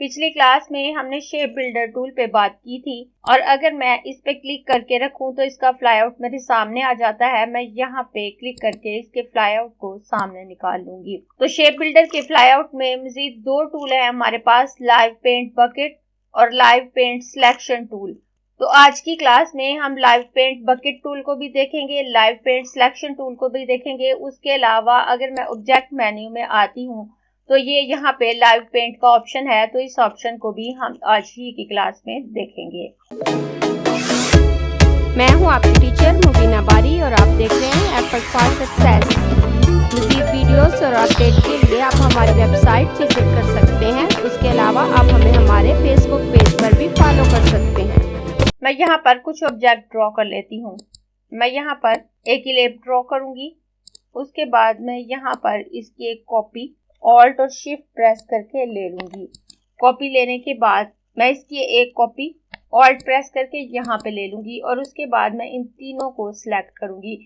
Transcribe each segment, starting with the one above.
पिछली क्लास में हमने शेप बिल्डर टूल पे बात की थी और अगर मैं इस पे क्लिक करके रखूं तो इसका फ्लाईआउट मेरे सामने आ जाता है। मैं यहाँ पे क्लिक करके इसके फ्लाईआउट को सामने निकाल लूंगी। तो शेप बिल्डर के फ्लाईआउट में मजीद दो टूल है हमारे पास, लाइव पेंट बकेट और लाइव पेंट सिलेक्शन टूल। तो आज की क्लास में हम लाइव पेंट बकेट टूल को भी देखेंगे, लाइव पेंट सिलेक्शन टूल को भी देखेंगे। उसके अलावा अगर मैं ऑब्जेक्ट मेन्यू में आती हूँ तो ये यहाँ पे लाइव पेंट का ऑप्शन है, तो इस ऑप्शन को भी हम आज ही की क्लास में देखेंगे। मैं हूँ आपकी टीचर मुबीना बारी और आप देख रहे हैं एफर्ट फॉर सक्सेस। मज़ीद वीडियोस और अपडेट के लिए आप हमारी वेबसाइट विजिट कर सकते हैं। उसके अलावा आप हमें हमारे फेसबुक पेज पर भी फॉलो कर सकते हैं। मैं यहाँ पर कुछ ऑब्जेक्ट ड्रॉ कर लेती हूँ। मैं यहाँ पर एक इलेप ड्रॉ करूंगी। उसके बाद मैं यहाँ पर इसकी एक कॉपी ऑल्ट और शिफ्ट प्रेस करके ले लूंगी। कॉपी लेने के बाद मैं इसकी एक कॉपी ऑल्ट प्रेस करके यहाँ पे ले लूंगी और उसके बाद मैं इन तीनों को सिलेक्ट करूंगी।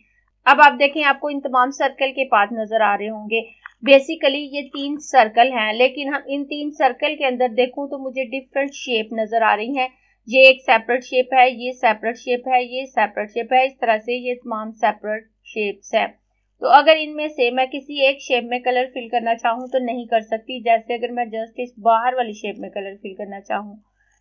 अब आप देखें, आपको इन तमाम सर्कल के पाथ नजर आ रहे होंगे। बेसिकली ये 3 सर्कल हैं, लेकिन हम इन 3 सर्कल के अंदर देखूं तो मुझे डिफरेंट शेप नजर आ रही हैं। ये एक सेपरेट शेप है, ये सेपरेट शेप है, ये सेपरेट शेप है। इस तरह से ये तमाम सेपरेट शेप्स है। तो अगर इनमें से मैं किसी एक शेप में कलर फिल करना चाहूँ तो नहीं कर सकती। जैसे अगर मैं जस्ट इस बाहर वाली शेप में कलर फिल करना चाहूँ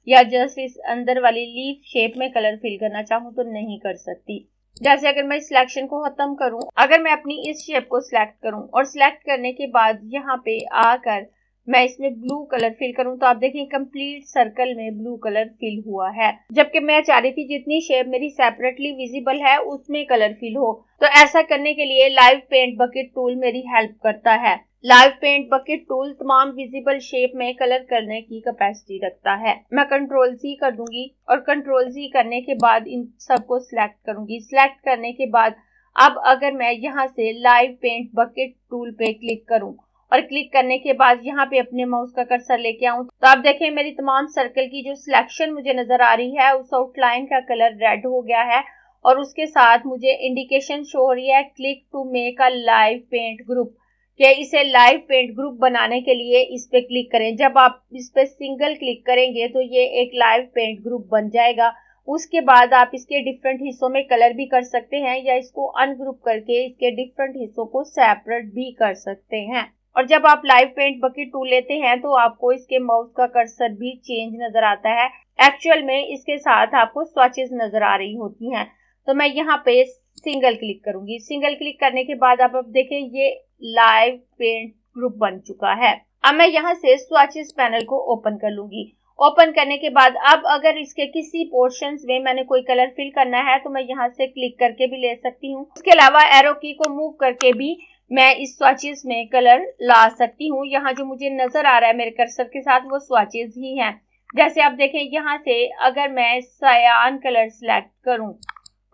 या जस्ट इस अंदर वाली लीफ शेप में कलर फिल करना चाहूँ तो नहीं कर सकती। जैसे अगर मैं सिलेक्शन को खत्म करूँ, अगर मैं अपनी इस शेप को सिलेक्ट करूँ और सिलेक्ट करने के बाद यहाँ पे आकर मैं इसमें ब्लू कलर फिल करूं तो आप देखें कंप्लीट सर्कल में ब्लू कलर फिल हुआ है। जबकि मैं चाह रही थी जितनी शेप मेरी सेपरेटली विजिबल है उसमें कलर फिल हो। तो ऐसा करने के लिए लाइव पेंट बकेट टूल मेरी हेल्प करता है। लाइव पेंट बकेट टूल तमाम विजिबल शेप में कलर करने की कैपेसिटी रखता है। मैं कंट्रोल C कर दूंगी और कंट्रोल C करने के बाद इन सबको सिलेक्ट करूंगी। सिलेक्ट करने के बाद अब अगर मैं यहाँ से लाइव पेंट बकेट टूल पे क्लिक करूं और क्लिक करने के बाद यहाँ पे अपने माउस का कर्सर लेके आऊं तो आप देखें मेरी तमाम सर्कल की जो सिलेक्शन मुझे नजर आ रही है उस आउटलाइन का कलर रेड हो गया है और उसके साथ मुझे इंडिकेशन शो हो रही है click to make a live paint group, कि इसे लाइव पेंट ग्रुप बनाने के लिए इस पे क्लिक करें। जब आप इस पे सिंगल क्लिक करेंगे तो ये एक लाइव पेंट ग्रुप बन जाएगा। उसके बाद आप इसके डिफरेंट हिस्सों में कलर भी कर सकते हैं या इसको अनग्रुप करके इसके डिफरेंट हिस्सों को सेपरेट भी कर सकते हैं। और जब आप लाइव पेंट बकेट टूल लेते हैं तो आपको इसके माउस का कर्सर भी चेंज नजर आता है। एक्चुअल में इसके साथ आपको स्वॉचेस नजर आ रही होती हैं। तो मैं यहाँ पे सिंगल क्लिक करूंगी। सिंगल क्लिक करने के बाद आप अब देखें ये लाइव पेंट ग्रुप बन चुका है। अब मैं यहाँ से स्वॉचेस पैनल को ओपन कर लूंगी। ओपन करने के बाद अब अगर इसके किसी पोर्शंस में मैंने कोई कलर फिल करना है तो मैं यहाँ से क्लिक करके भी ले सकती हूँ। उसके अलावा एरो की को मूव करके भी मैं इस स्वॉचेस में कलर ला सकती हूँ। यहाँ जो मुझे नजर आ रहा है मेरे कर्सर के साथ वो स्वॉचेस ही हैं। जैसे आप देखें यहाँ से अगर मैं सायान कलर सिलेक्ट करूँ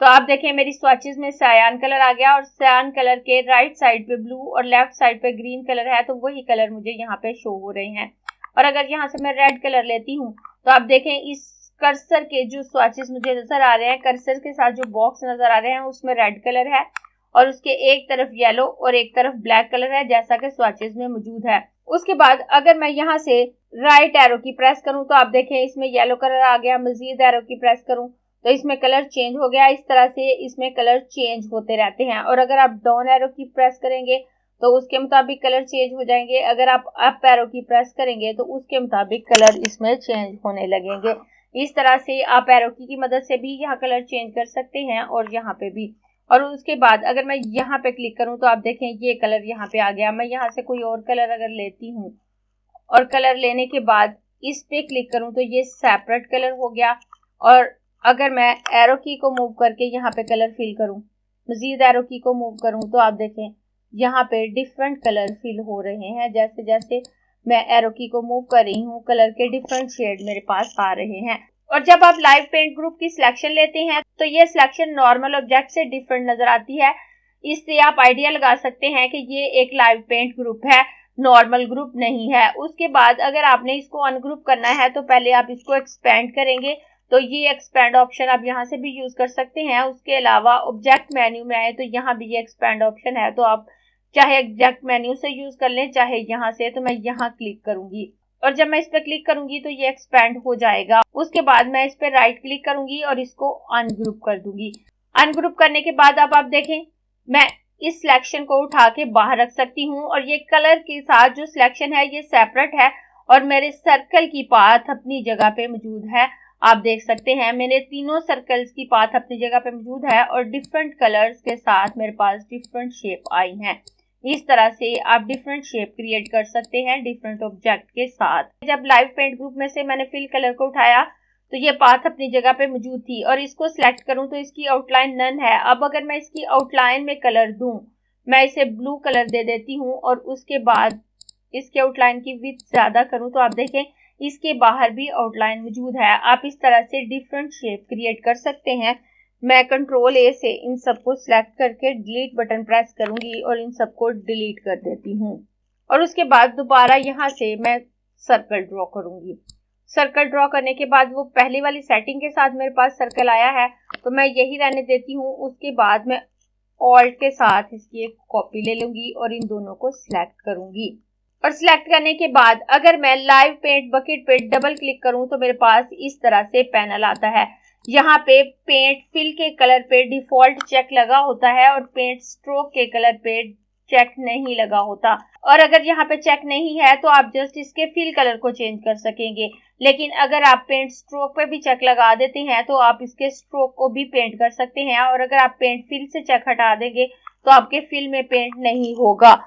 तो आप देखें मेरी स्वॉचेस में सायान कलर आ गया और सायान कलर के राइट साइड पे ब्लू और लेफ्ट साइड पे ग्रीन कलर है, तो वही कलर मुझे यहाँ पे शो हो रहे हैं। और अगर यहाँ से मैं रेड कलर लेती हूँ तो आप देखें इस कर्सर के जो स्वॉचेस मुझे नजर आ रहे हैं, कर्सर के साथ जो बॉक्स नजर आ रहे हैं उसमें रेड कलर है और उसके एक तरफ येलो और एक तरफ ब्लैक कलर है जैसा कि स्वॉचेस में मौजूद है। उसके बाद अगर मैं यहाँ से राइट एरो की प्रेस करूं तो आप देखें इसमें येलो कलर आ गया। मजीद एरो की प्रेस करूं तो इसमें कलर चेंज हो गया। इस तरह से इसमें कलर चेंज होते रहते हैं। और अगर आप डाउन एरो की प्रेस करेंगे तो उसके मुताबिक कलर चेंज हो जाएंगे। अगर आप अप एरो की प्रेस करेंगे तो उसके मुताबिक कलर इसमें चेंज होने लगेंगे। इस तरह से आप एरो की मदद से भी यहाँ कलर चेंज कर सकते हैं और यहाँ पे भी। और उसके बाद अगर मैं यहाँ पे क्लिक करूँ तो आप देखें ये कलर यहाँ पे आ गया। मैं यहाँ से कोई और कलर अगर लेती हूँ और कलर लेने के बाद इस पे क्लिक करूँ तो ये सेपरेट कलर हो गया। और अगर मैं एरो की को मूव करके यहाँ पे कलर फिल करूँ, मजीद एरो की को मूव करूँ तो आप देखें यहाँ पे डिफरेंट कलर फिल हो रहे हैं। जैसे जैसे मैं एरो की को मूव कर रही हूँ कलर के डिफरेंट शेड मेरे पास आ रहे हैं। और जब आप लाइव पेंट ग्रुप की सिलेक्शन लेते हैं तो ये सिलेक्शन नॉर्मल ऑब्जेक्ट से डिफरेंट नजर आती है। इससे आप आइडिया लगा सकते हैं कि ये एक लाइव पेंट ग्रुप है, नॉर्मल ग्रुप नहीं है। उसके बाद अगर आपने इसको अनग्रुप करना है तो पहले आप इसको एक्सपेंड करेंगे, तो ये एक्सपेंड ऑप्शन आप यहाँ से भी यूज कर सकते हैं। उसके अलावा ऑब्जेक्ट मेन्यू में आए तो यहाँ भी ये एक्सपेंड ऑप्शन है, तो आप चाहे ऑब्जेक्ट मेन्यू से यूज कर लें चाहे यहाँ से। तो मैं यहाँ क्लिक करूंगी और जब मैं इस पर क्लिक करूंगी तो ये एक्सपेंड हो जाएगा। उसके बाद मैं इस पर राइट क्लिक करूंगी और इसको अनग्रुप कर दूंगी। अनग्रुप करने के बाद अब आप देखें मैं इस सिलेक्शन को उठा के बाहर रख सकती हूँ और ये कलर के साथ जो सिलेक्शन है ये सेपरेट है और मेरे सर्कल की पाथ अपनी जगह पे मौजूद है। आप देख सकते हैं मेरे तीनों सर्कल्स की पाथ अपनी जगह पे मौजूद है और डिफरेंट कलर्स के साथ मेरे पास डिफरेंट शेप आई हैं। इस तरह से आप डिफरेंट शेप क्रिएट कर सकते हैं डिफरेंट ऑब्जेक्ट के साथ। जब लाइव पेंट ग्रुप में से मैंने फिल कलर को उठाया तो ये पाथ अपनी जगह पे मौजूद थी और इसको सिलेक्ट करूं तो इसकी आउटलाइन नन है। अब अगर मैं इसकी आउटलाइन में कलर दूं, मैं इसे ब्लू कलर दे देती हूं और उसके बाद इसके आउटलाइन की विड्थ ज्यादा करूं तो आप देखें इसके बाहर भी आउटलाइन मौजूद है। आप इस तरह से डिफरेंट शेप क्रिएट कर सकते हैं। मैं कंट्रोल ए से इन सबको सिलेक्ट करके डिलीट बटन प्रेस करूंगी और इन सबको डिलीट कर देती हूँ और उसके बाद दोबारा यहाँ से मैं सर्कल ड्रॉ करूंगी। सर्कल ड्रॉ करने के बाद वो पहली वाली सेटिंग के साथ मेरे पास सर्कल आया है तो मैं यही रहने देती हूँ। उसके बाद मैं ऑल्ट के साथ इसकी एक कॉपी ले लूंगी और इन दोनों को सिलेक्ट करूंगी और सिलेक्ट करने के बाद अगर मैं लाइव पेंट बकेट पे डबल क्लिक करूं तो मेरे पास इस तरह से पैनल आता है। यहाँ पे पेंट फिल के कलर पे डिफॉल्ट चेक लगा होता है और पेंट स्ट्रोक के कलर पे चेक नहीं लगा होता और अगर यहाँ पे चेक नहीं है तो आप जस्ट इसके फिल कलर को चेंज कर सकेंगे। लेकिन अगर आप पेंट स्ट्रोक पे भी चेक लगा देते हैं तो आप इसके स्ट्रोक को भी पेंट कर सकते हैं और अगर आप पेंट फिल से चेक हटा देंगे तो आपके फिल में पेंट नहीं होगा।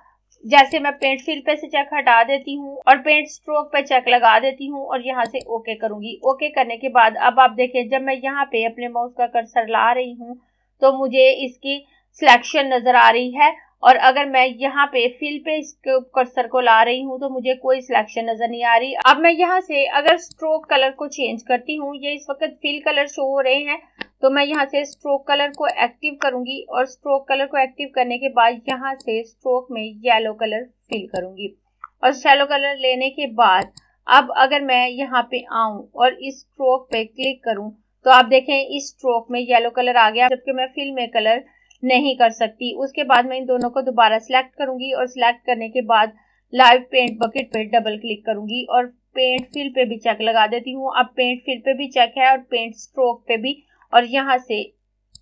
जैसे मैं पेंट फिल पे से चेक हटा देती हूँ और पेंट स्ट्रोक पे चेक लगा देती हूँ और यहाँ से ओके करूंगी। ओके करने के बाद अब आप देखें जब मैं यहाँ पे अपने माउस का कर्सर ला रही हूँ तो मुझे इसकी सिलेक्शन नजर आ रही है और अगर मैं यहाँ पे फिल पे इस कर्सर को ला रही हूँ तो मुझे कोई सिलेक्शन नजर नहीं आ रही। अब मैं यहाँ से अगर स्ट्रोक कलर को चेंज करती हूँ, ये इस वक्त फिल कलर शो हो रहे हैं तो मैं यहाँ से स्ट्रोक कलर को एक्टिव करूंगी और स्ट्रोक कलर को एक्टिव करने के बाद यहाँ से स्ट्रोक में येलो कलर फिल करूंगी और येलो कलर लेने के बाद अब अगर मैं यहाँ पे आऊं और इस स्ट्रोक पे क्लिक करूं तो आप देखें इस स्ट्रोक में येलो कलर आ गया जबकि मैं फिल में कलर नहीं कर सकती। उसके बाद मैं इन दोनों को दोबारा सिलेक्ट करूंगी और सिलेक्ट करने के बाद लाइव पेंट बकेट पे डबल क्लिक करूंगी और पेंट फिल पे भी चेक लगा देती हूँ। अब पेंट फिल पे भी चेक है और पेंट स्ट्रोक पे भी और यहाँ से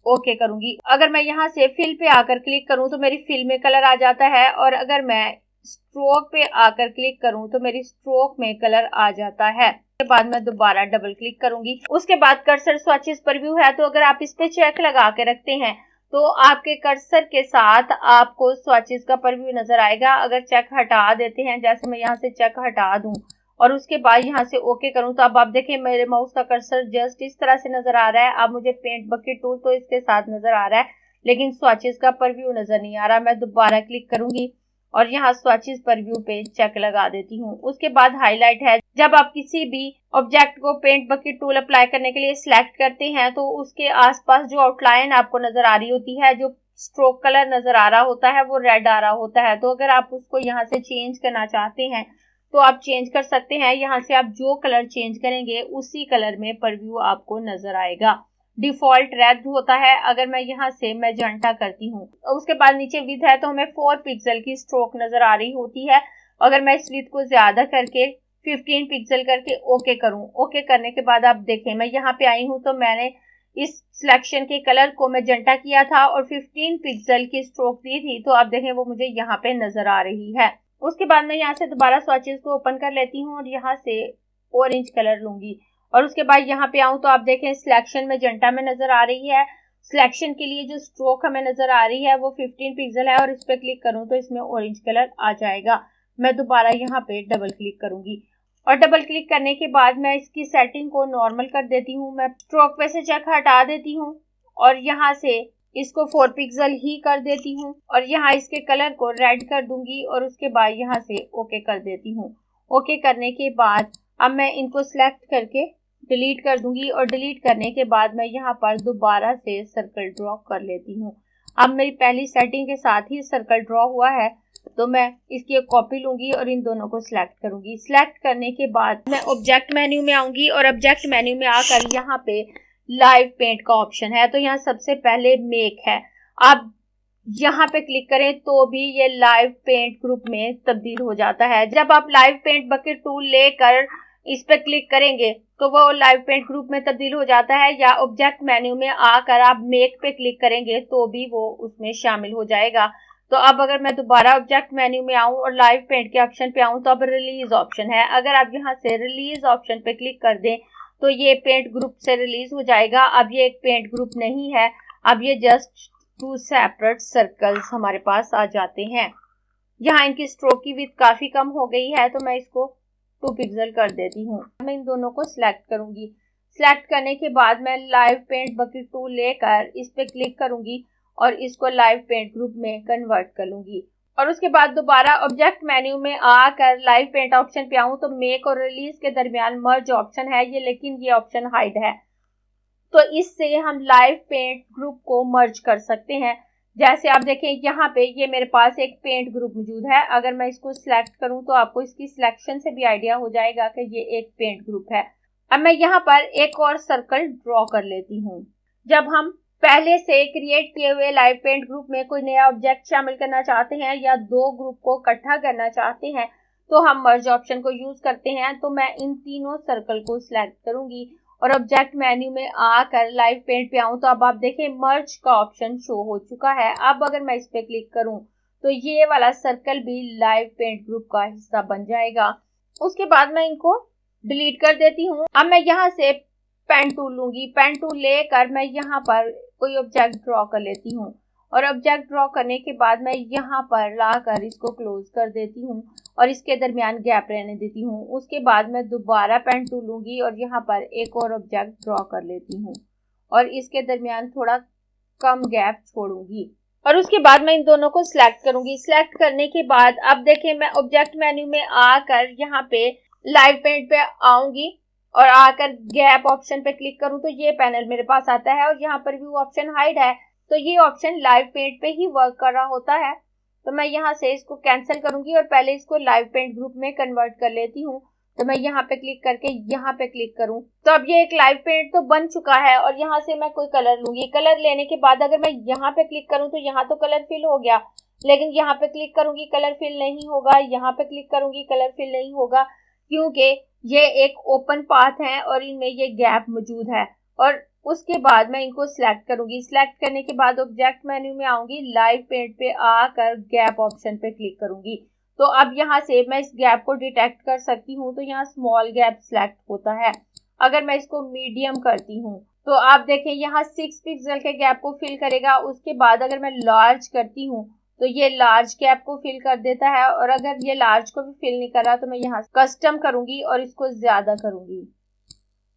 ओके करूंगी। अगर मैं यहाँ से फिल पे आकर क्लिक करूं तो मेरी फिल में कलर आ जाता है और अगर मैं स्ट्रोक पे आकर क्लिक करूं तो मेरी स्ट्रोक में कलर आ जाता है। उसके बाद मैं दोबारा डबल क्लिक करूंगी। उसके बाद कर्सर स्वैचेस पर व्यू है तो अगर आप इस पे चेक लगा के रखते हैं तो आपके कर्सर के साथ आपको स्वैचेस का परव्यू नजर आएगा। अगर चेक हटा देते हैं, जैसे मैं यहाँ से चेक हटा दूं और उसके बाद यहाँ से ओके करूं तो अब आप देखें मेरे माउस का कर्सर जस्ट इस तरह से नजर आ रहा है। अब मुझे पेंट बकेट टूल तो इसके साथ नजर आ रहा है लेकिन स्वैचेस का परव्यू नजर नहीं आ रहा। मैं दोबारा क्लिक करूंगी और यहाँ स्वैचेस परव्यू पे चेक लगा देती हूँ। उसके बाद हाईलाइट है। जब आप किसी भी ऑब्जेक्ट को पेंट बकेट टूल अप्लाई करने के लिए सिलेक्ट करते हैं तो उसके आसपास जो आउटलाइन आपको नजर आ रही होती है, जो स्ट्रोक कलर नजर आ रहा होता है वो रेड आ रहा होता है। तो अगर आप उसको यहाँ से चेंज करना चाहते हैं तो आप चेंज कर सकते हैं। यहाँ से आप जो कलर चेंज करेंगे उसी कलर में परव्यू आपको नजर आएगा। डिफॉल्ट रेड होता है। अगर मैं यहाँ से मैजेंटा करती हूँ उसके बाद नीचे विड्थ है तो हमें 4 पिक्सल की स्ट्रोक नजर आ रही होती है। अगर मैं इस विड्थ को ज्यादा करके 15 पिक्सल करके ओके करूँ, ओके करने के बाद आप देखें मैं यहाँ पे आई हूँ तो मैंने इस सिलेक्शन के कलर को मैजेंटा किया था और 15 पिक्सल की स्ट्रोक दी थी तो आप देखें वो मुझे यहाँ पे नजर आ रही है। उसके बाद मैं यहाँ से दोबारा स्वैचेस को ओपन कर लेती हूँ और यहाँ से ऑरेंज कलर लूंगी और उसके बाद यहाँ पे आऊँ तो आप देखें सिलेक्शन मैजेंटा में नजर आ रही है। सिलेक्शन के लिए जो स्ट्रोक हमें नजर आ रही है वो 15 पिक्सल है और इस पे क्लिक करूँ तो इसमें ऑरेंज कलर आ जाएगा। मैं दोबारा यहाँ पे डबल क्लिक करूंगी और डबल क्लिक करने के बाद मैं इसकी सेटिंग को नॉर्मल कर देती हूँ। मैं स्ट्रोक पे से चेक हटा देती हूँ और यहाँ से इसको 4 पिक्सल ही कर देती हूँ और यहाँ इसके कलर को रेड कर दूंगी और उसके बाद यहाँ से ओके कर देती हूँ। ओके करने के बाद अब मैं इनको सिलेक्ट करके डिलीट कर दूंगी और डिलीट करने के बाद मैं यहाँ पर दोबारा से सर्कल ड्रॉ कर लेती हूँ। अब मेरी पहली सेटिंग के साथ ही सर्कल ड्रॉ हुआ है तो मैं इसकी एक कॉपी लूंगी और इन दोनों को सिलेक्ट करूंगी। सिलेक्ट करने के बाद मैं ऑब्जेक्ट मेन्यू में आऊंगी और ऑब्जेक्ट मेन्यू में आकर यहाँ पे लाइव पेंट का ऑप्शन है तो यहाँ सबसे पहले मेक है। आप यहाँ पे क्लिक करें तो भी ये लाइव पेंट ग्रुप में तब्दील हो जाता है। जब आप लाइव पेंट बकेट टूल लेकर इस पे क्लिक करेंगे तो वो लाइव पेंट ग्रुप में तब्दील हो जाता है, या ऑब्जेक्ट मेन्यू में आकर आप मेक पे क्लिक करेंगे तो भी वो उसमें शामिल हो जाएगा। तो अब अगर मैं दोबारा ऑब्जेक्ट मेन्यू में आऊं और लाइव पेंट के ऑप्शन पे आऊं तो अब रिलीज ऑप्शन है। अगर आप यहाँ से रिलीज ऑप्शन पे क्लिक कर दें तो ये पेंट ग्रुप से रिलीज हो जाएगा। अब ये एक पेंट ग्रुप नहीं है, अब ये जस्ट 2 सेपरेट सर्कल्स हमारे पास आ जाते हैं। यहाँ इनकी स्ट्रोक की विड्थ काफी कम हो गई है तो मैं इसको 2 पिक्सल कर देती हूँ। मैं इन दोनों को सिलेक्ट करूंगी। सिलेक्ट करने के बाद मैं लाइव पेंट बकेट टूल लेकर इस पे क्लिक करूंगी और इसको लाइव पेंट ग्रुप में कन्वर्ट कर लूंगी। और उसके बाद दोबारा ऑब्जेक्ट मेन्यू में आकर लाइव पेंट ऑप्शन पे आऊं तो मेक और रिलीज के दरमियान मर्ज ऑप्शन है ये, लेकिन ये ऑप्शन हाइड है। तो इससे हम लाइव पेंट ग्रुप को मर्ज कर सकते हैं। जैसे आप देखें यहाँ पे ये मेरे पास एक पेंट ग्रुप मौजूद है। अगर मैं इसको सिलेक्ट करूं तो आपको इसकी सिलेक्शन से भी आइडिया हो जाएगा कि ये एक पेंट ग्रुप है। अब मैं यहाँ पर एक और सर्कल ड्रॉ कर लेती हूँ। जब हम पहले से क्रिएट किए हुए लाइव पेंट ग्रुप में कोई नया ऑब्जेक्ट शामिल करना चाहते हैं या 2 ग्रुप को इकट्ठा करना चाहते हैं तो हम मर्ज ऑप्शन को यूज करते हैं। तो मैं इन तीनों सर्कल को सिलेक्ट करूंगी और ऑब्जेक्ट मेन्यू में आकर लाइव पेंट पे आऊं तो अब आप देखें मर्ज का ऑप्शन शो हो चुका है। अब अगर मैं इस पे क्लिक करूं तो ये वाला सर्कल भी लाइव पेंट ग्रुप का हिस्सा बन जाएगा। उसके बाद मैं इनको डिलीट कर देती हूँ। अब मैं यहाँ से पेन टूल लूंगी। पेन टूल लेकर मैं यहाँ पर कोई ऑब्जेक्ट ड्रॉ कर लेती हूँ और ऑब्जेक्ट ड्रॉ करने के बाद मैं यहाँ पर लाकर इसको क्लोज कर देती हूँ और इसके दरमियान गैप रहने देती हूँ। उसके बाद मैं दोबारा पेन टूल लूंगी और यहाँ पर एक और ऑब्जेक्ट ड्रॉ कर लेती हूँ और इसके दरमियान थोड़ा कम गैप छोड़ूंगी और उसके बाद मैं इन दोनों को सिलेक्ट करूंगी। सिलेक्ट करने के बाद अब देखें मैं ऑब्जेक्ट मेन्यू में आकर यहाँ पे लाइव पेंट पे आऊंगी और आकर गैप ऑप्शन पे क्लिक करूं तो ये पैनल मेरे पास आता है और यहाँ पर व्यू ऑप्शन हाइड है। तो ये ऑप्शन लाइव पेंट पे ही वर्क कर रहा होता है। तो मैं यहाँ से इसको कैंसिल करूंगी और पहले इसको लाइव पेंट ग्रुप में कन्वर्ट कर लेती हूँ। तो मैं यहाँ पे क्लिक करके यहाँ पे क्लिक करूँ तो अब ये एक लाइव पेंट तो बन चुका है और यहाँ से मैं कोई कलर लूंगी। कलर लेने के बाद अगर मैं यहाँ पे क्लिक करूँ तो यहाँ तो कलर फिल हो गया, लेकिन यहाँ पे क्लिक करूंगी कलर फिल नहीं होगा, यहाँ पे क्लिक करूंगी कलर फिल नहीं होगा, क्योंकि ये एक ओपन पाथ है और इनमें ये गैप मौजूद है। और उसके बाद मैं इनको सिलेक्ट करूंगी। सिलेक्ट करने के बाद ऑब्जेक्ट मेन्यू में आऊंगी, लाइव पेंट पे आकर गैप ऑप्शन पे क्लिक करूंगी। तो अब यहाँ से मैं इस गैप को डिटेक्ट कर सकती हूँ। तो यहाँ स्मॉल गैप सिलेक्ट होता है। अगर मैं इसको मीडियम करती हूँ तो आप देखें यहाँ 6 पिक्सल के गैप को फिल करेगा। उसके बाद अगर मैं लार्ज करती हूँ तो ये लार्ज गैप को फिल कर देता है और अगर ये लार्ज को भी फिल नहीं कर रहा तो मैं यहाँ कस्टम करूंगी और इसको ज्यादा करूंगी।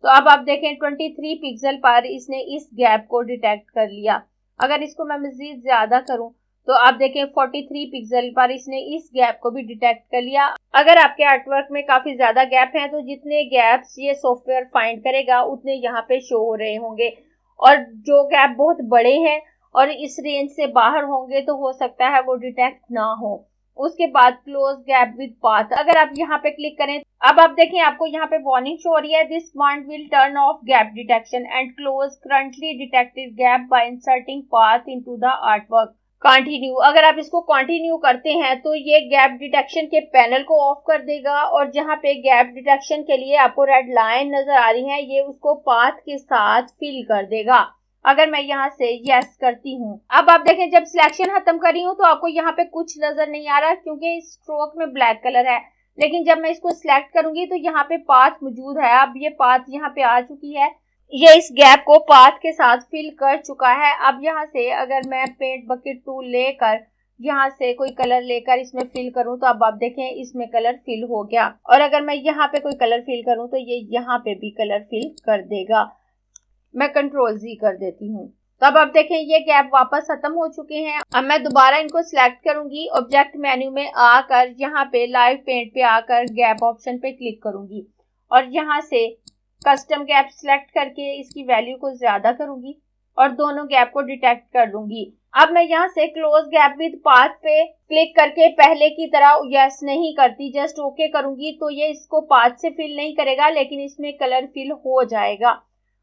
तो अब आप देखें 23 पिक्सल पर इसने इस गैप को डिटेक्ट कर लिया। अगर इसको मैं मजीद ज्यादा करूं तो आप देखें 43 पिक्सल पर इसने इस गैप को भी डिटेक्ट कर लिया। अगर आपके आर्टवर्क में काफी ज्यादा गैप हैं तो जितने गैप्स ये सॉफ्टवेयर फाइंड करेगा उतने यहाँ पे शो हो रहे होंगे, और जो गैप बहुत बड़े हैं और इस रेंज से बाहर होंगे तो हो सकता है वो डिटेक्ट ना हो। उसके बाद क्लोज गैप विद पाथ, अगर आप यहाँ पे क्लिक करें अब आप देखें आपको यहाँ पे वार्निंग शो हो रही है, this command will turn off gap detection and close currently detected gap bye inserting path into the artwork. Continue, अगर आप इसको कंटिन्यू करते हैं तो ये गैप डिटेक्शन के पैनल को ऑफ कर देगा और जहाँ पे गैप डिटेक्शन के लिए आपको रेड लाइन नजर आ रही है ये उसको पाथ के साथ फिल कर देगा। अगर मैं यहाँ से यस करती हूँ, अब आप देखें जब सिलेक्शन खत्म कर रही हूँ तो आपको यहाँ पे कुछ नजर नहीं आ रहा क्योंकि इस स्ट्रोक में ब्लैक कलर है, लेकिन जब मैं इसको सिलेक्ट करूंगी तो यहाँ पे पाथ मौजूद है। अब ये पाथ यहाँ पे आ चुकी है, ये इस गैप को पाथ के साथ फिल कर चुका है। अब यहाँ से अगर मैं पेंट बकेट टूल लेकर यहाँ से कोई कलर लेकर इसमें फिल करूं तो अब आप देखें इसमें कलर फिल हो गया, और अगर मैं यहाँ पे कोई कलर फिल करूं तो ये यहाँ पे भी कलर फिल कर देगा। मैं कंट्रोल Z कर देती हूँ। तब आप देखें ये गैप वापस खत्म हो चुके हैं। अब मैं दोबारा इनको सिलेक्ट करूंगी, ऑब्जेक्ट मेन्यू में आकर यहाँ पे लाइव पेंट पे आकर गैप ऑप्शन पे क्लिक करूंगी और यहाँ से कस्टम गैप सिलेक्ट करके इसकी वैल्यू को ज्यादा करूंगी और दोनों गैप को डिटेक्ट कर लूंगी। अब मैं यहाँ से क्लोज गैप विद पाथ पे क्लिक करके पहले की तरह यस नहीं करती, जस्ट ओके करूंगी तो ये इसको पाथ से फिल नहीं करेगा लेकिन इसमें कलर फिल हो जाएगा।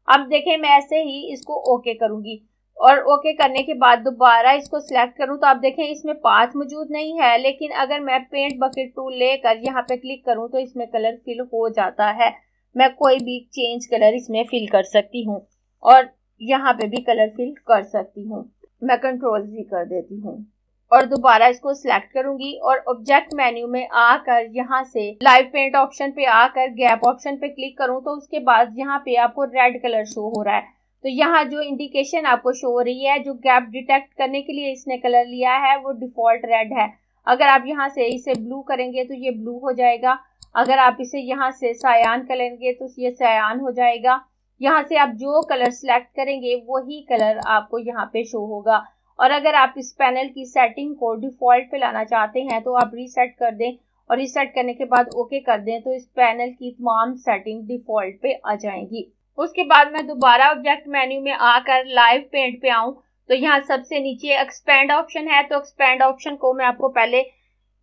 अब देखें मैं ऐसे ही इसको ओके करूंगी और ओके करने के बाद दोबारा इसको सिलेक्ट करूं तो आप देखें इसमें पाथ मौजूद नहीं है, लेकिन अगर मैं पेंट बकेट टूल लेकर यहाँ पे क्लिक करूं तो इसमें कलर फिल हो जाता है। मैं कोई भी चेंज कलर इसमें फिल कर सकती हूँ और यहाँ पे भी कलर फिल कर सकती हूँ। मैं कंट्रोल जी कर देती हूँ और दोबारा इसको सिलेक्ट करूंगी और ऑब्जेक्ट मेन्यू में आकर यहाँ से लाइव पेंट ऑप्शन पे आकर गैप ऑप्शन पे क्लिक करूं तो उसके बाद यहाँ पे आपको रेड कलर शो हो रहा है। तो यहाँ जो इंडिकेशन आपको शो हो रही है, जो गैप डिटेक्ट करने के लिए इसने कलर लिया है वो डिफॉल्ट रेड है। अगर आप यहाँ से इसे ब्लू करेंगे तो ये ब्लू हो जाएगा, अगर आप इसे यहाँ से सायान करेंगे तो ये सायान हो जाएगा। यहाँ से आप जो कलर सिलेक्ट करेंगे वही कलर आपको यहाँ पे शो होगा। और अगर आप इस पैनल की सेटिंग को डिफॉल्ट पे लाना चाहते हैं तो आप रीसेट कर दें और रीसेट करने के बाद ओके कर दें तो इस पैनल की तमाम सेटिंग डिफॉल्ट पे आ जाएंगी। उसके बाद मैं दोबारा ऑब्जेक्ट मेन्यू में आकर लाइव पेंट पे आऊं तो यहाँ सबसे नीचे एक्सपेंड ऑप्शन है। तो एक्सपेंड ऑप्शन को मैं आपको पहले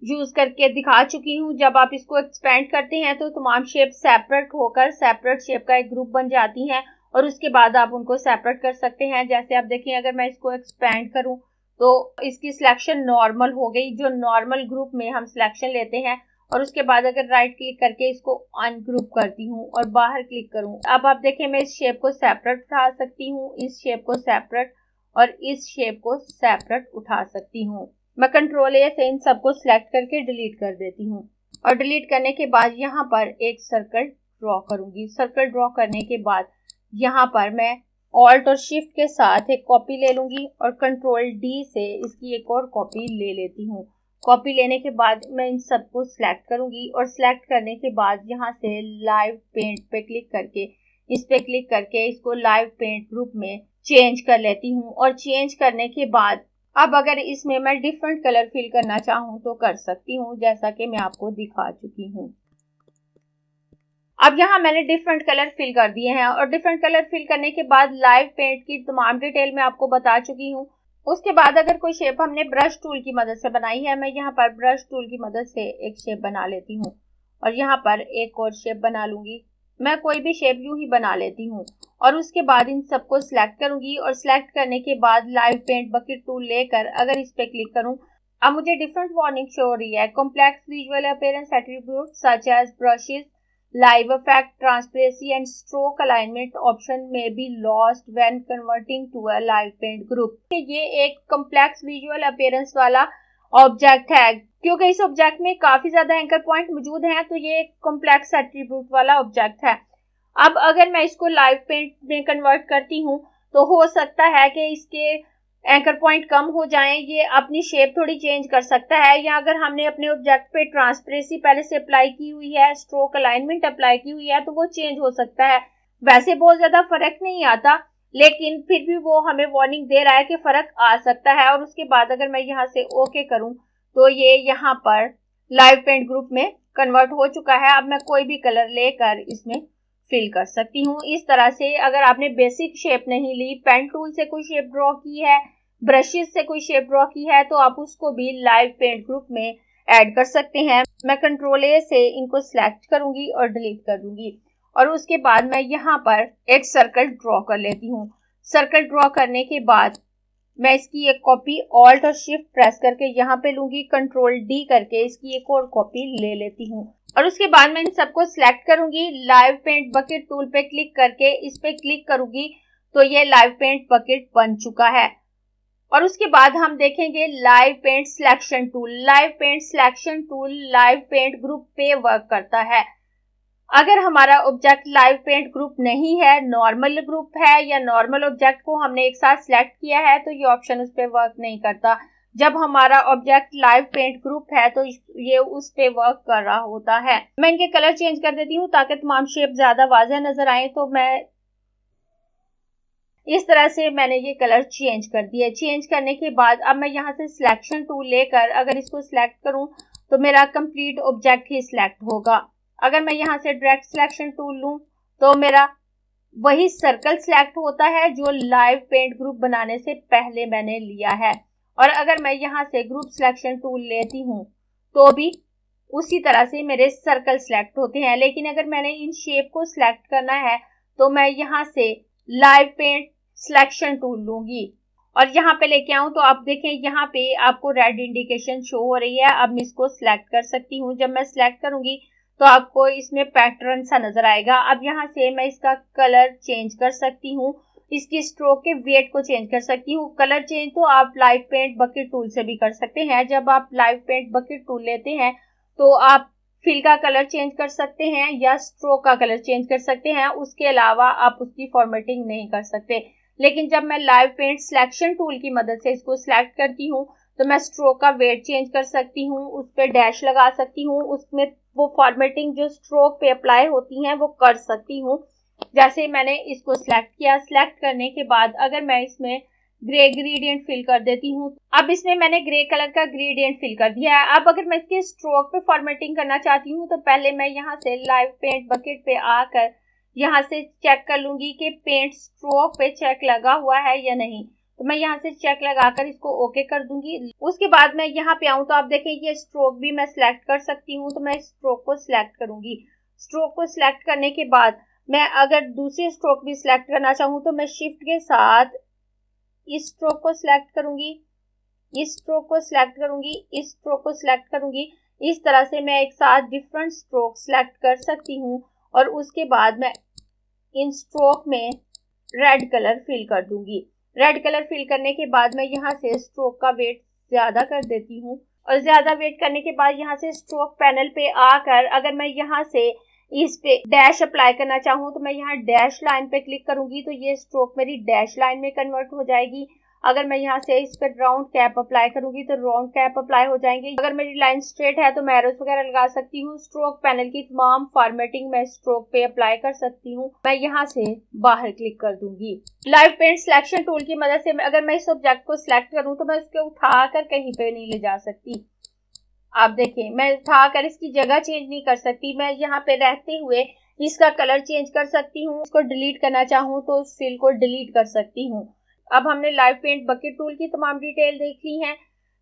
यूज करके दिखा चुकी हूँ। जब आप इसको एक्सपेंड करते हैं तो तमाम शेप सेपरेट होकर सेपरेट शेप का एक ग्रुप बन जाती हैं और उसके बाद आप उनको सेपरेट कर सकते हैं। जैसे आप देखें, अगर मैं इसको एक्सपेंड करूं तो इसकी सिलेक्शन नॉर्मल हो गई। जो नॉर्मल ग्रुप में हम सिलेक्शन लेते हैं और उसके बाद अगर राइट क्लिक करके इसको अनग्रुप करती हूँ और बाहर क्लिक करूँ, अब आप देखें मैं इस शेप को सेपरेट उठा सकती हूँ, इस शेप को सेपरेट और इस शेप को सेपरेट उठा सकती हूँ। मैं कंट्रोल ए से इन सबको सिलेक्ट करके डिलीट कर देती हूँ और डिलीट करने के बाद यहाँ पर एक सर्कल ड्रॉ करूंगी। सर्कल ड्रॉ करने के बाद यहाँ पर मैं ऑल्ट और शिफ्ट के साथ एक कॉपी ले लूंगी और कंट्रोल डी से इसकी एक और कॉपी ले लेती हूँ। कॉपी लेने के बाद मैं इन सबको सिलेक्ट करूंगी और सिलेक्ट करने के बाद यहाँ से लाइव पेंट पे क्लिक करके इस पे क्लिक करके इसको लाइव पेंट ग्रुप में चेंज कर लेती हूँ। और चेंज करने के बाद अब अगर इसमें मैं डिफरेंट कलर फिल करना चाहूँ तो कर सकती हूँ, जैसा कि मैं आपको दिखा चुकी हूँ। अब यहाँ मैंने डिफरेंट कलर फिल कर दिए हैं और डिफरेंट कलर फिल करने के बाद लाइव पेंट की तमाम डिटेल मैं आपको बता चुकी हूँ। उसके बाद अगर कोई शेप हमने ब्रश टूल की मदद से बनाई है, मैं यहाँ पर ब्रश टूल की मदद से एक शेप बना लेती हूँ और यहाँ पर एक और शेप बना लूंगी। मैं कोई भी शेप यूं ही बना लेती हूँ और उसके बाद इन सबको सिलेक्ट करूंगी और सिलेक्ट करने के बाद लाइव पेंट बकेट टूल लेकर अगर इस पे क्लिक करूं, अब मुझे डिफरेंट वार्निंग शो हो रही है। Complex visual appearance attribute such as brushes, live effect, transparency and stroke alignment option may be lost when converting to a live paint group। ये एक complex visual appearance वाला object है। क्योंकि इस object में काफी ज्यादा एंकर पॉइंट मौजूद हैं तो ये एक कॉम्प्लेक्स एट्रीब्यूट वाला ऑब्जेक्ट है। अब अगर मैं इसको लाइव पेंट में कन्वर्ट करती हूँ तो हो सकता है कि इसके एंकर पॉइंट कम हो जाएं, ये अपनी शेप थोड़ी चेंज कर सकता है। या अगर हमने अपने ऑब्जेक्ट पे ट्रांसपेरेंसी पहले से अप्लाई की हुई है, स्ट्रोक अलाइनमेंट अप्लाई की हुई है तो वो चेंज हो सकता है। वैसे बहुत ज्यादा फर्क नहीं आता, लेकिन फिर भी वो हमें वार्निंग दे रहा है कि फर्क आ सकता है। और उसके बाद अगर मैं यहाँ से ओके करूँ तो ये यहाँ पर लाइव पेंट ग्रुप में कन्वर्ट हो चुका है। अब मैं कोई भी कलर लेकर इसमें फिल कर सकती हूँ। इस तरह से अगर आपने बेसिक शेप नहीं ली, पेन टूल से कोई शेप ड्रॉ की है, ब्रशेस से कोई शेप ड्रॉ की है तो आप उसको भी लाइव पेंट ग्रुप में ऐड कर सकते हैं। मैं कंट्रोल ए से इनको सिलेक्ट करूंगी और डिलीट कर दूंगी और उसके बाद मैं यहाँ पर एक सर्कल ड्रॉ कर लेती हूँ। सर्कल ड्रॉ करने के बाद मैं इसकी एक कॉपी ऑल्ट और शिफ्ट प्रेस करके यहाँ पे लूंगी, कंट्रोल डी करके इसकी एक और कॉपी ले लेती हूँ और उसके बाद मैं इन सबको सिलेक्ट करूंगी। लाइव पेंट बकेट टूल पे क्लिक करके इस पे क्लिक करूंगी तो ये लाइव पेंट बकेट बन चुका है। और उसके बाद हम देखेंगे live paint selection tool. Live paint selection tool live paint group पे वर्क करता है। अगर हमारा ऑब्जेक्ट लाइव पेंट ग्रुप नहीं है, नॉर्मल ग्रुप है या नॉर्मल ऑब्जेक्ट को हमने एक साथ सिलेक्ट किया है तो ये ऑप्शन उस पे वर्क नहीं करता। जब हमारा ऑब्जेक्ट लाइव पेंट ग्रुप है तो ये उस पे वर्क कर रहा होता है। मैं इनके कलर चेंज कर देती हूँ ताकि तमाम शेप ज्यादा वाज़ेह नजर आए। तो मैं इस तरह से मैंने ये कलर चेंज कर दिया। चेंज करने के बाद अब मैं यहाँ से सिलेक्शन टूल लेकर अगर इसको सिलेक्ट करूँ तो मेरा कंप्लीट ऑब्जेक्ट ही सिलेक्ट होगा। अगर मैं यहाँ से डायरेक्ट सिलेक्शन टूल लूँ तो मेरा वही सर्कल सिलेक्ट होता है जो लाइव पेंट ग्रुप बनाने से पहले मैंने लिया है। और अगर मैं यहाँ से ग्रुप सिलेक्शन टूल लेती हूँ तो भी उसी तरह से मेरे सर्कल सिलेक्ट होते हैं। लेकिन अगर मैंने इन शेप को सिलेक्ट करना है तो मैं यहाँ से लाइव पेंट सिलेक्शन टूल लूंगी और यहाँ पे लेके आऊँ तो आप देखें यहाँ पे आपको रेड इंडिकेशन शो हो रही है। अब मैं इसको सिलेक्ट कर सकती हूँ। जब मैं सिलेक्ट करूंगी तो आपको इसमें पैटर्न सा नजर आएगा। अब यहाँ से मैं इसका कलर चेंज कर सकती हूँ, इसकी स्ट्रोक के वेट को चेंज कर सकती हूँ। कलर चेंज तो आप लाइव पेंट बकेट टूल से भी कर सकते हैं। जब आप लाइव पेंट बकेट टूल लेते हैं तो आप फिल का कलर चेंज कर सकते हैं या स्ट्रोक का कलर चेंज कर सकते हैं। उसके अलावा आप उसकी फॉर्मेटिंग नहीं कर सकते। लेकिन जब मैं लाइव पेंट सिलेक्शन टूल की मदद से इसको सिलेक्ट करती हूँ तो मैं स्ट्रोक का वेट चेंज कर सकती हूँ, उस पर डैश लगा सकती हूँ, उसमें वो फॉर्मेटिंग जो स्ट्रोक पे अप्लाई होती हैं वो कर सकती हूँ। जैसे मैंने इसको सिलेक्ट किया, सिलेक्ट करने के बाद अगर मैं इसमें ग्रे ग्रेडियंट फिल कर देती हूँ, अब इसमें मैंने ग्रे कलर का ग्रेडियंट फिल कर दिया है। अब अगर मैं इसके स्ट्रोक पे फॉर्मेटिंग करना चाहती हूँ तो पहले मैं यहाँ से लाइव पेंट बकेट पे आकर यहाँ से चेक कर लूंगी कि पेंट स्ट्रोक पे चेक लगा हुआ है या नहीं। तो मैं यहाँ से चेक लगाकर इसको ओके कर दूंगी। उसके बाद मैं यहाँ पे आऊँ तो आप देखें ये स्ट्रोक भी मैं सिलेक्ट कर सकती हूँ। तो मैं स्ट्रोक को सिलेक्ट करूंगी। स्ट्रोक को सिलेक्ट करने के बाद मैं अगर दूसरी स्ट्रोक भी सिलेक्ट करना चाहूँ तो मैं शिफ्ट के साथ इस स्ट्रोक को सिलेक्ट करूंगी, इस स्ट्रोक को सिलेक्ट करूंगी, इस स्ट्रोक को सिलेक्ट करूंगी। इस तरह से मैं एक साथ डिफरेंट स्ट्रोक सिलेक्ट कर सकती हूँ और उसके बाद मैं इन स्ट्रोक में रेड कलर फिल कर दूंगी। रेड कलर फिल करने के बाद मैं यहाँ से स्ट्रोक का वेट ज्यादा कर देती हूँ और ज्यादा वेट करने के बाद यहाँ से स्ट्रोक पैनल पे आकर अगर मैं यहाँ से इस पे डैश अप्लाई करना चाहूँ तो मैं यहाँ डैश लाइन पे क्लिक करूंगी तो ये स्ट्रोक मेरी डैश लाइन में कन्वर्ट हो जाएगी। अगर मैं यहाँ से इस पर राउंड कैप अप्लाई करूंगी तो राउंड कैप अप्लाई हो जाएंगे। अगर मेरी लाइन स्ट्रेट है तो मैं एरोस वगैरह लगा सकती हूँ। स्ट्रोक पैनल की तमाम फॉर्मेटिंग मैं स्ट्रोक पे अप्लाई कर सकती हूँ। मैं यहाँ से बाहर क्लिक कर दूंगी। लाइव पेंट सिलेक्शन टूल की मदद से अगर मैं इस ऑब्जेक्ट को सिलेक्ट करूँ तो मैं उसको उठाकर कहीं पे नहीं ले जा सकती। आप देखें मैं उठाकर इसकी जगह चेंज नहीं कर सकती। मैं यहाँ पे रहते हुए इसका कलर चेंज कर सकती हूँ। इसको डिलीट करना चाहूँ तो उस फिल को डिलीट कर सकती हूँ। अब हमने लाइव पेंट बकेट टूल की तमाम डिटेल देख ली है,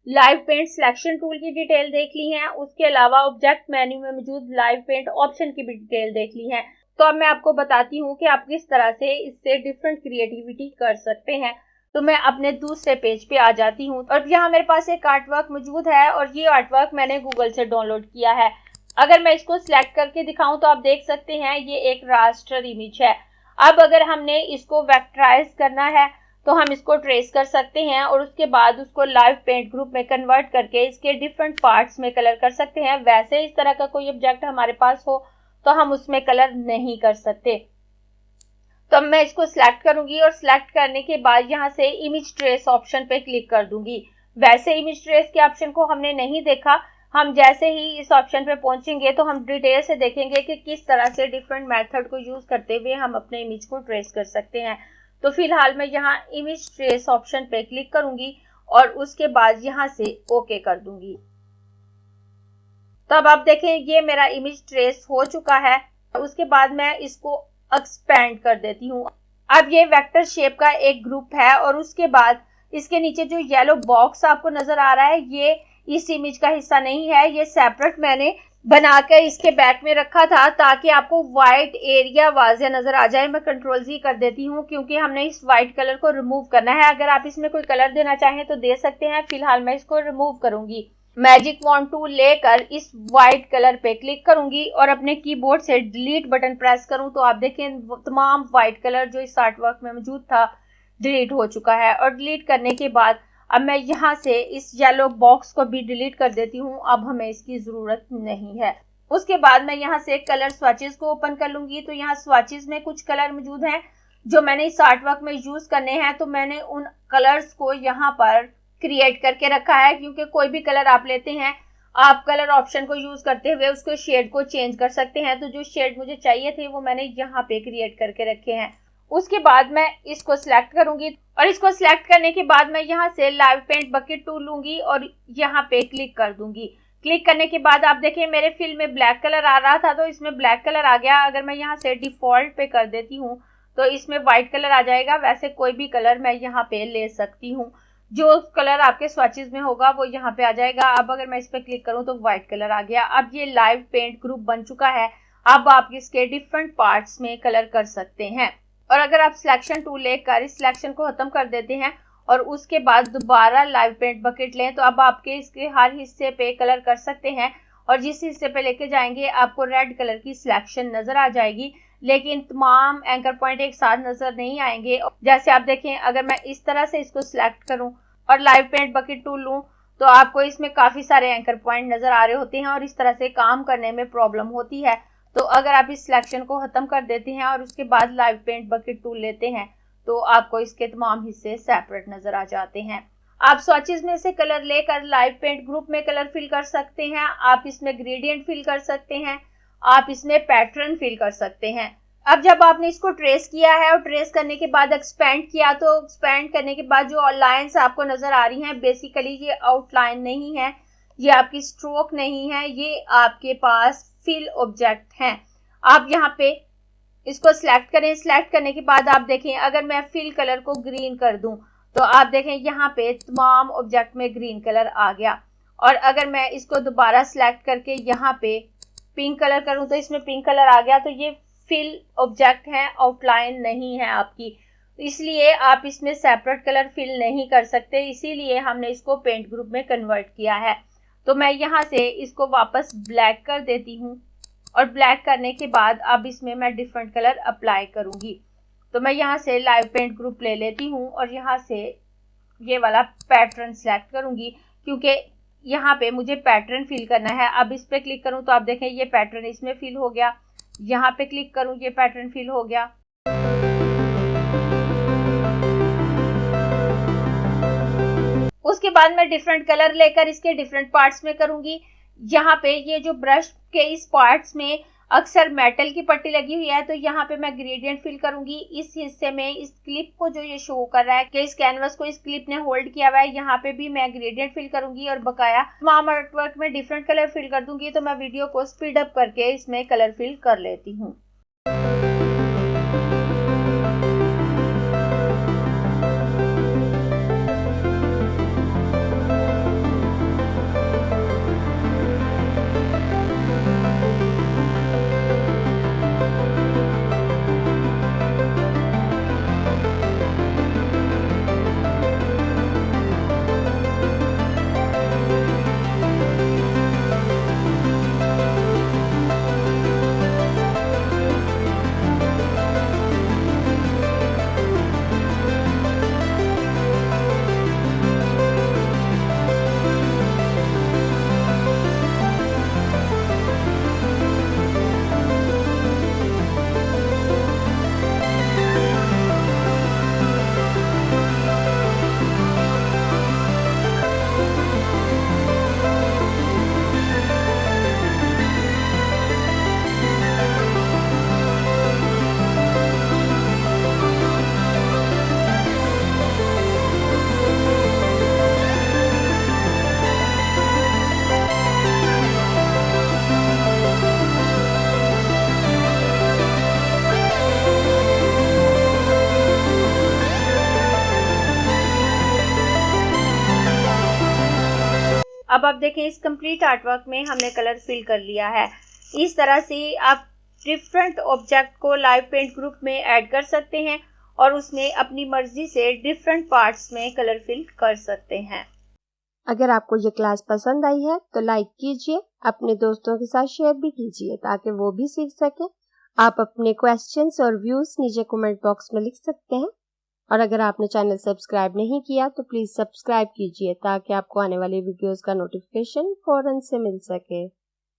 लाइव पेंट सिलेक्शन टूल की डिटेल देख ली है, उसके अलावा ऑब्जेक्ट मेन्यू में मौजूद लाइव पेंट ऑप्शन की भी डिटेल देख ली है। तो अब मैं आपको बताती हूँ कि आप किस तरह से इससे डिफरेंट क्रिएटिविटी कर सकते हैं। तो मैं अपने दूसरे पेज पे आ जाती हूँ और यहाँ मेरे पास एक आर्टवर्क मौजूद है और ये आर्टवर्क मैंने गूगल से डाउनलोड किया है। अगर मैं इसको सिलेक्ट करके दिखाऊं तो आप देख सकते हैं ये एक रास्टर इमेज है। अब अगर हमने इसको वेक्टराइज करना है तो हम इसको ट्रेस कर सकते हैं और उसके बाद उसको लाइव पेंट ग्रुप में कन्वर्ट करके इसके डिफरेंट पार्ट्स में कलर कर सकते हैं। वैसे इस तरह का कोई ऑब्जेक्ट हमारे पास हो तो हम उसमें कलर नहीं कर सकते। तो मैं इसको सिलेक्ट करूंगी और सिलेक्ट करने के बाद यहाँ से इमेज ट्रेस ऑप्शन पे क्लिक कर दूंगी। वैसे इमेज ट्रेस के ऑप्शन को हमने नहीं देखा, हम जैसे ही इस ऑप्शन पे पहुंचेंगे तो हम डिटेल से देखेंगे कि किस तरह से डिफरेंट मेथड को यूज करते हुए हम अपने इमेज को ट्रेस कर सकते हैं। तो फिलहाल मैं यहाँ इमेज ट्रेस ऑप्शन पे क्लिक करूंगी और उसके बाद यहाँ से ओके कर दूंगी। तब आप देखें ये मेरा इमेज ट्रेस हो चुका है। उसके बाद मैं इसको एक्सपेंड कर देती हूँ। अब ये वेक्टर शेप का एक ग्रुप है और उसके बाद इसके नीचे जो येलो बॉक्स आपको नजर आ रहा है ये इस इमेज का हिस्सा नहीं है, ये सेपरेट मैंने बनाकर इसके बैक में रखा था ताकि आपको व्हाइट एरिया वाज़ेह नजर आ जाए। मैं कंट्रोल Z कर देती हूँ क्योंकि हमने इस व्हाइट कलर को रिमूव करना है। अगर आप इसमें कोई कलर देना चाहें तो दे सकते हैं। फिलहाल मैं इसको रिमूव करूंगी। मैजिक वॉन्ड टूल लेकर इस व्हाइट कलर पे क्लिक करूंगी और अपने कीबोर्ड से डिलीट बटन प्रेस करूं तो आप देखें तमाम व्हाइट कलर जो इस आर्टवर्क में मौजूद था डिलीट हो चुका है। और डिलीट करने के बाद अब मैं यहाँ से इस येलो बॉक्स को भी डिलीट कर देती हूँ। अब हमें इसकी जरूरत नहीं है। उसके बाद मैं यहाँ से कलर स्वॉचेस को ओपन कर लूंगी। तो यहाँ स्वॉचेस में कुछ कलर मौजूद हैं जो मैंने इस आर्टवर्क में यूज करने हैं। तो मैंने उन कलर्स को यहाँ पर क्रिएट करके रखा है क्योंकि कोई भी कलर आप लेते हैं आप कलर ऑप्शन को यूज करते हुए उसको शेड को चेंज कर सकते हैं। तो जो शेड मुझे चाहिए थे वो मैंने यहाँ पे क्रिएट करके रखे हैं। उसके बाद मैं इसको सिलेक्ट करूंगी और इसको सिलेक्ट करने के बाद मैं यहाँ से लाइव पेंट बकेट टूल लूंगी और यहाँ पे क्लिक कर दूंगी। क्लिक करने के बाद आप देखें मेरे फिल में ब्लैक कलर आ रहा था तो इसमें ब्लैक कलर आ गया। अगर मैं यहाँ से डिफॉल्ट पे कर देती हूँ तो इसमें व्हाइट कलर आ जाएगा। वैसे कोई भी कलर मैं यहाँ पे ले सकती हूँ, जो कलर आपके स्वॉचेस में होगा वो यहाँ पे आ जाएगा। अब अगर मैं इस पे क्लिक करूँ तो व्हाइट कलर आ गया। अब ये लाइव पेंट ग्रुप बन चुका है। अब आप इसके डिफरेंट पार्ट्स में कलर कर सकते हैं। और अगर आप सिलेक्शन टूल लेकर इस सिलेक्शन को खत्म कर देते हैं और उसके बाद दोबारा लाइव पेंट बकेट लें तो अब आपके इसके हर हिस्से पे कलर कर सकते हैं और जिस हिस्से पे लेके जाएंगे आपको रेड कलर की सिलेक्शन नजर आ जाएगी, लेकिन तमाम एंकर पॉइंट एक साथ नजर नहीं आएंगे। जैसे आप देखें, अगर मैं इस तरह से इसको सिलेक्ट करूं और लाइव पेंट बकेट टूल लूं तो आपको इसमें काफी सारे एंकर पॉइंट नजर आ रहे होते हैं और इस तरह से काम करने में प्रॉब्लम होती है। तो अगर आप इस सिलेक्शन को खत्म कर देते हैं और उसके बाद लाइव पेंट बकेट टूल लेते हैं तो आपको इसके तमाम हिस्से सेपरेट नजर आ जाते हैं। आप स्वॉचेस में से कलर लेकर लाइव पेंट ग्रुप में कलर फिल कर सकते हैं, आप इसमें ग्रेडियंट फिल कर सकते हैं, आप इसमें पैटर्न फिल कर सकते हैं। अब जब आपने इसको ट्रेस किया है और ट्रेस करने के बाद एक्सपेंड किया तो एक्सपेंड करने के बाद जो लाइंस आपको नजर आ रही हैं बेसिकली ये आउटलाइन नहीं है, ये आपकी स्ट्रोक नहीं है, ये आपके पास फिल ऑब्जेक्ट हैं। आप यहाँ पे इसको सिलेक्ट करें, सिलेक्ट करने के बाद आप देखें अगर मैं फिल कलर को ग्रीन कर दूं तो आप देखें यहाँ पे तमाम ऑब्जेक्ट में ग्रीन कलर आ गया। और अगर मैं इसको दोबारा सिलेक्ट करके यहाँ पे पिंक कलर करूं तो इसमें पिंक कलर आ गया। तो ये फिल ऑब्जेक्ट है, आउटलाइन नहीं है आपकी, इसलिए आप इसमें सेपरेट कलर फिल नहीं कर सकते, इसीलिए हमने इसको पेंट ग्रुप में कन्वर्ट किया है। तो मैं यहाँ से इसको वापस ब्लैक कर देती हूँ और ब्लैक करने के बाद अब इसमें मैं डिफरेंट कलर अप्लाई करूंगी। तो मैं यहाँ से लाइव पेंट ग्रुप ले लेती हूँ और यहाँ से ये वाला पैटर्न सेलेक्ट करूंगी क्योंकि यहाँ पे मुझे पैटर्न फिल करना है। अब इस पे क्लिक करूं तो आप देखें ये पैटर्न इसमें फिल हो गया, यहाँ पे क्लिक करूं ये पैटर्न फिल हो गया। उसके बाद मैं डिफरेंट कलर लेकर इसके डिफरेंट पार्ट्स में करूंगी। यहाँ पे ये जो ब्रश के इस पार्ट्स में अक्सर मेटल की पट्टी लगी हुई है तो यहाँ पे मैं ग्रेडियंट फिल करूंगी। इस हिस्से में इस क्लिप को जो ये शो कर रहा है कि इस कैनवस को इस क्लिप ने होल्ड किया हुआ है, यहाँ पे भी मैं ग्रेडियंट फिल करूंगी और बकाया तमाम आर्टवर्क में डिफरेंट कलर फिल कर दूंगी। तो मैं वीडियो को स्पीड अप करके इसमें कलर फिल कर लेती हूँ। अब आप देखें इस कंप्लीट आर्टवर्क में हमने कलर फिल कर लिया है। इस तरह से आप डिफरेंट ऑब्जेक्ट को लाइव पेंट ग्रुप में ऐड कर सकते हैं और उसमें अपनी मर्जी से डिफरेंट पार्ट्स में कलर फिल कर सकते हैं। अगर आपको ये क्लास पसंद आई है तो लाइक कीजिए, अपने दोस्तों के साथ शेयर भी कीजिए ताकि वो भी सीख सके। आप अपने क्वेश्चंस और व्यूज नीचे कमेंट बॉक्स में लिख सकते हैं और अगर आपने चैनल सब्सक्राइब नहीं किया तो प्लीज सब्सक्राइब कीजिए ताकि आपको आने वाली वीडियोस का नोटिफिकेशन फौरन से मिल सके।